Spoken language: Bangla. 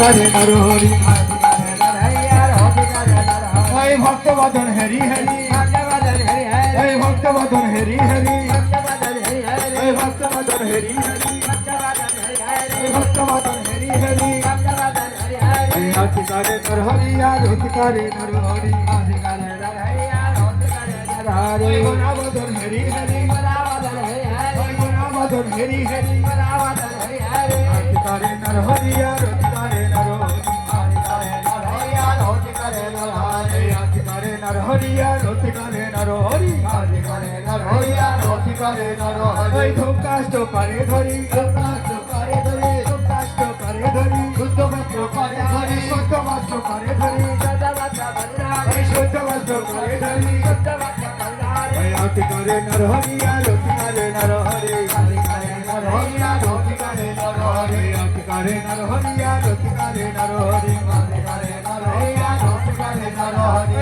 করে নর হরি এই ভক্তবদন হরি হরি এই ভক্তবদন হরি হরি এই ভক্তবদন হরি হরি এই ভক্তবদন হরি হরি এই আরতি করে নর হরি আরতি করে নর হরি হরে গুণাবদন হরি হরি গুণাবদন হরি হরি আরতি করে নর হরি আরতি করে নর হরি ধূপকাষ্ট করে ধরি ধূপকাষ্ট করে ধরি শুদ্ধ মাত্র করে ধরি শুদ্ধ মাত্র করে ধরি শুদ্ধ মাত্র করে ধরি আরতি করে নর হরি আরতি করে নর হরি আরতি করে নর হরি আরতি করে নর হরি আরতি করে নর হরি আরতি করে নর হরি আরতি করে নর হরি আরতি করে নর হরি